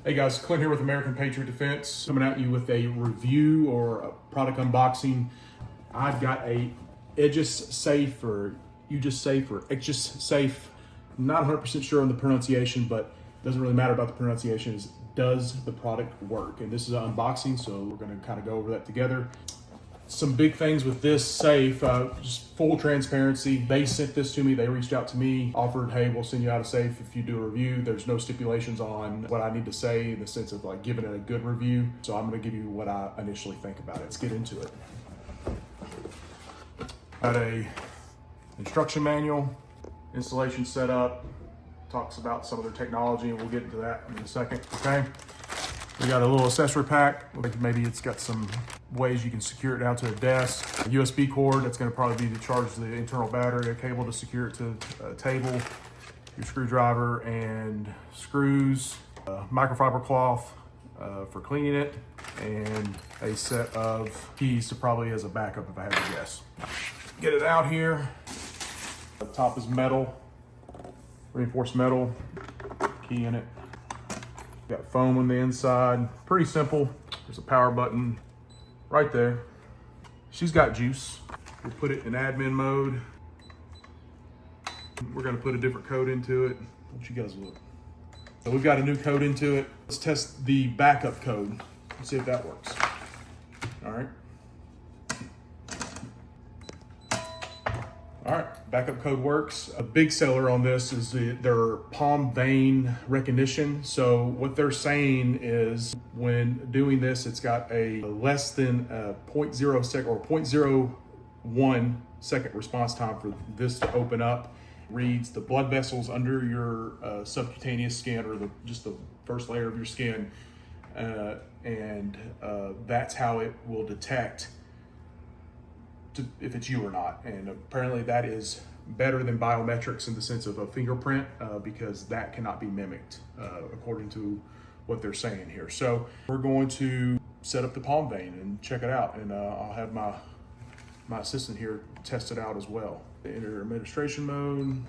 Hey guys, Clint here with American Patriot Defense, coming at you with a review or a product unboxing. I've got a XEGIS Safe or XEGIS Safe. Not 100% sure on the pronunciation, but doesn't really matter about the pronunciation. Does the product work? And this is an unboxing, so we're going to kind of go over that together. Some big things with this safe, just full transparency. They sent this to me, they reached out to me, offered, hey, we'll send you out a safe if you do a review. There's no stipulations on what I need to say in the sense of like giving it a good review. So I'm gonna give you what I initially think about it. Let's get into it. Got a instruction manual, installation setup, talks about some of their technology, and we'll get into that in a second, okay? We got a little accessory pack. Maybe it's got some ways you can secure it down to a desk. A USB cord, that's gonna probably be to charge the internal battery, a cable to secure it to a table, your screwdriver and screws, a microfiber cloth for cleaning it, and a set of keys to probably as a backup if I had to guess. Get it out here. The top is metal, reinforced metal, key in it. Got foam on the inside, pretty simple. There's a power button right there. She's got juice. We'll put it in admin mode. We're gonna put a different code into it. Don't you guys look. So we've got a new code into it. Let's test the backup code. Let's see if that works. All right. All right, backup code works. A big seller on this is their palm vein recognition. So what they're saying is when doing this, it's got a less than 0.0 second or 0.01 second response time for this to open up. Reads the blood vessels under your subcutaneous skin, or just the first layer of your skin. And that's how it will detect if it's you or not. And apparently that is better than biometrics in the sense of a fingerprint, because that cannot be mimicked according to what they're saying here. So we're going to set up the palm vein and check it out, and I'll have my assistant here test it out as well. Enter administration mode,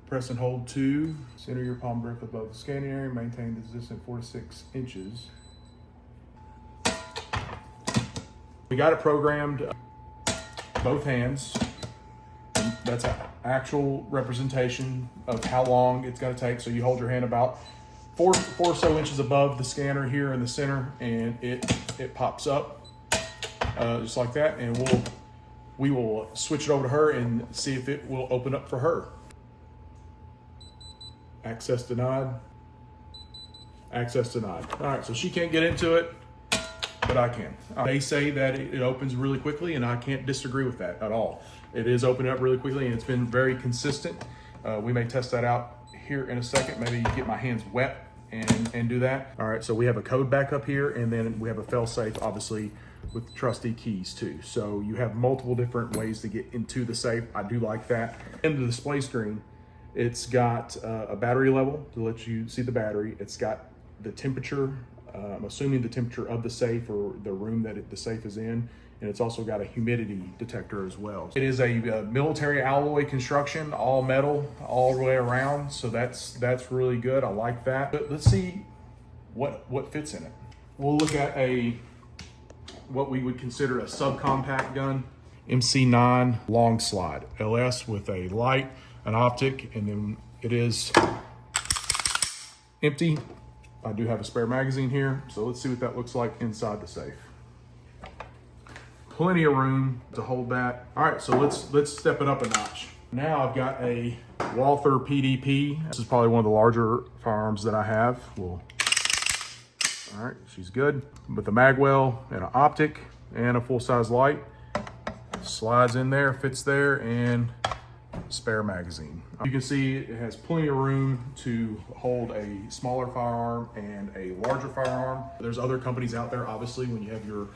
press and hold 2, center your palm grip above the scanning area, maintain the distance 4 to 6 inches. We got it programmed, both hands. That's an actual representation of how long it's gonna take. So you hold your hand about four or so inches above the scanner here in the center, and it pops up just like that. And we will switch it over to her and see if it will open up for her. Access denied. Access denied. All right, so she can't get into it, but I can. They say that it opens really quickly, and I can't disagree with that at all. It is opening up really quickly, and it's been very consistent. We may test that out here in a second. Maybe get my hands wet and do that. All right, so we have a code backup here, and then we have a fail safe, obviously, with the trusty keys too. So you have multiple different ways to get into the safe. I do like that. In the display screen, it's got a battery level to let you see the battery. It's got the temperature, I'm assuming the temperature of the safe or the room that the safe is in, and it's also got a humidity detector as well. It is a military alloy construction, all metal, all the way around, so that's really good. I like that. But let's see what fits in it. We'll look at what we would consider a subcompact gun, MC9 long slide, LS with a light, an optic, and then it is empty. I do have a spare magazine here, so let's see what that looks like inside the safe. Plenty of room to hold that. All right, so let's step it up a notch. Now I've got a Walther PDP. This is probably one of the larger firearms that I have. All right, she's good. With a mag well and an optic and a full-size light. Slides in there, fits there, and spare magazine. You can see it has plenty of room to hold a smaller firearm and a larger firearm. There's other companies out there, obviously, when you have your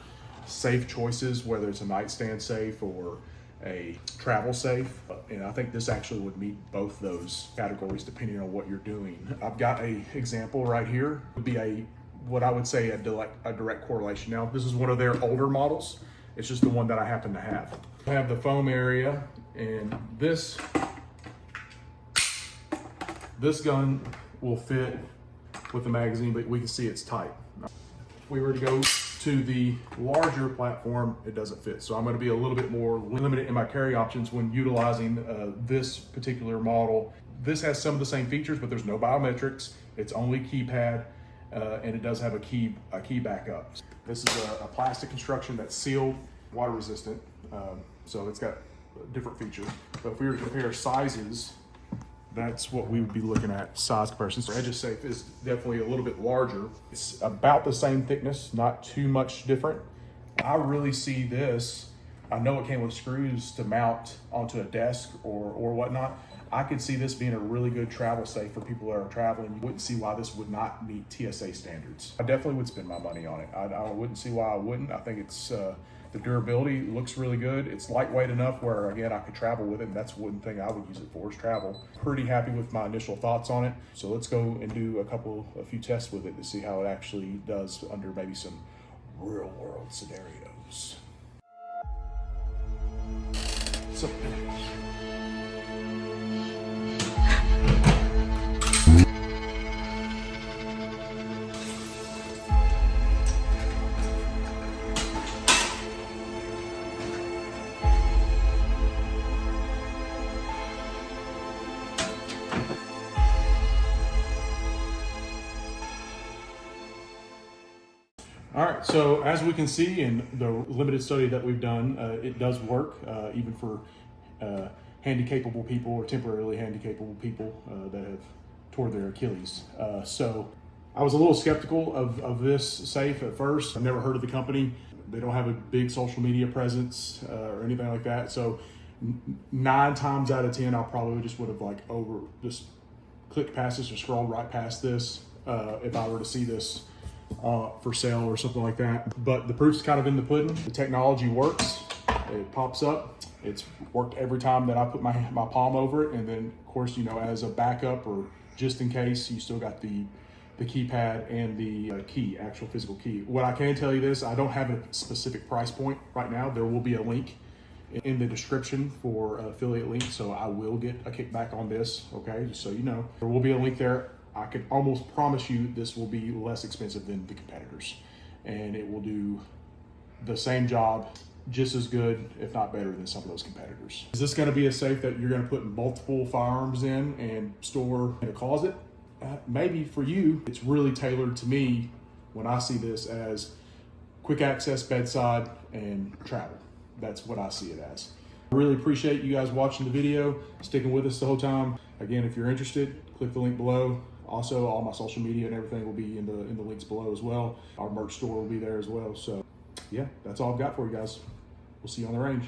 safe choices, whether it's a nightstand safe or a travel safe. And I think this actually would meet both those categories depending on what you're doing. I've got an example right here. It would be what I would say a direct correlation. Now, this is one of their older models. It's just the one that I happen to have. I have the foam area, and this gun will fit with the magazine, but we can see it's tight. If we were to go to the larger platform, it doesn't fit. So I'm going to be a little bit more limited in my carry options when utilizing this particular model. This has some of the same features, but there's no biometrics. It's only keypad, and it does have a key backup. This is a plastic construction that's sealed, water resistant, so it's got different features. But if we were to compare sizes, that's what we would be looking at, size comparisons. XEGIS Safe is definitely a little bit larger. It's about the same thickness, not too much different. I really see this, I know it came with screws to mount onto a desk or whatnot. I could see this being a really good travel safe for people that are traveling. You wouldn't see why this would not meet TSA standards. I definitely would spend my money on it. I wouldn't see why I wouldn't. I think it's, the durability looks really good. It's lightweight enough where, again, I could travel with it, and that's one thing I would use it for, is travel. Pretty happy with my initial thoughts on it. So let's go and do a few tests with it to see how it actually does under maybe some real world scenarios. So, all right, so as we can see in the limited study that we've done, it does work even for handy-capable people or temporarily handy-capable people that have tore their Achilles. So I was a little skeptical of this safe at first. I've never heard of the company. They don't have a big social media presence or anything like that. So 9 times out of 10, I probably just would have just clicked past this or scrolled right past this if I were to see this for sale or something like that. But the proof's kind of in the pudding. The technology works. It pops up. It's worked every time that I put my palm over it. And then, of course, you know, as a backup or just in case, you still got the keypad and the key, actual physical key. What I can tell you this, I don't have a specific price point right now. There will be a link in the description for affiliate link, so I will get a kickback on this, okay? Just so you know. There will be a link there. I can almost promise you this will be less expensive than the competitors, and it will do the same job just as good, if not better, than some of those competitors. Is this going to be a safe that you're going to put multiple firearms in and store in a closet? Maybe for you. It's really tailored to me when I see this as quick access, bedside, and travel. That's what I see it as. I really appreciate you guys watching the video, sticking with us the whole time. Again, if you're interested, click the link below. Also, all my social media and everything will be in the links below as well. Our merch store will be there as well. So yeah, that's all I've got for you guys. We'll see you on the range.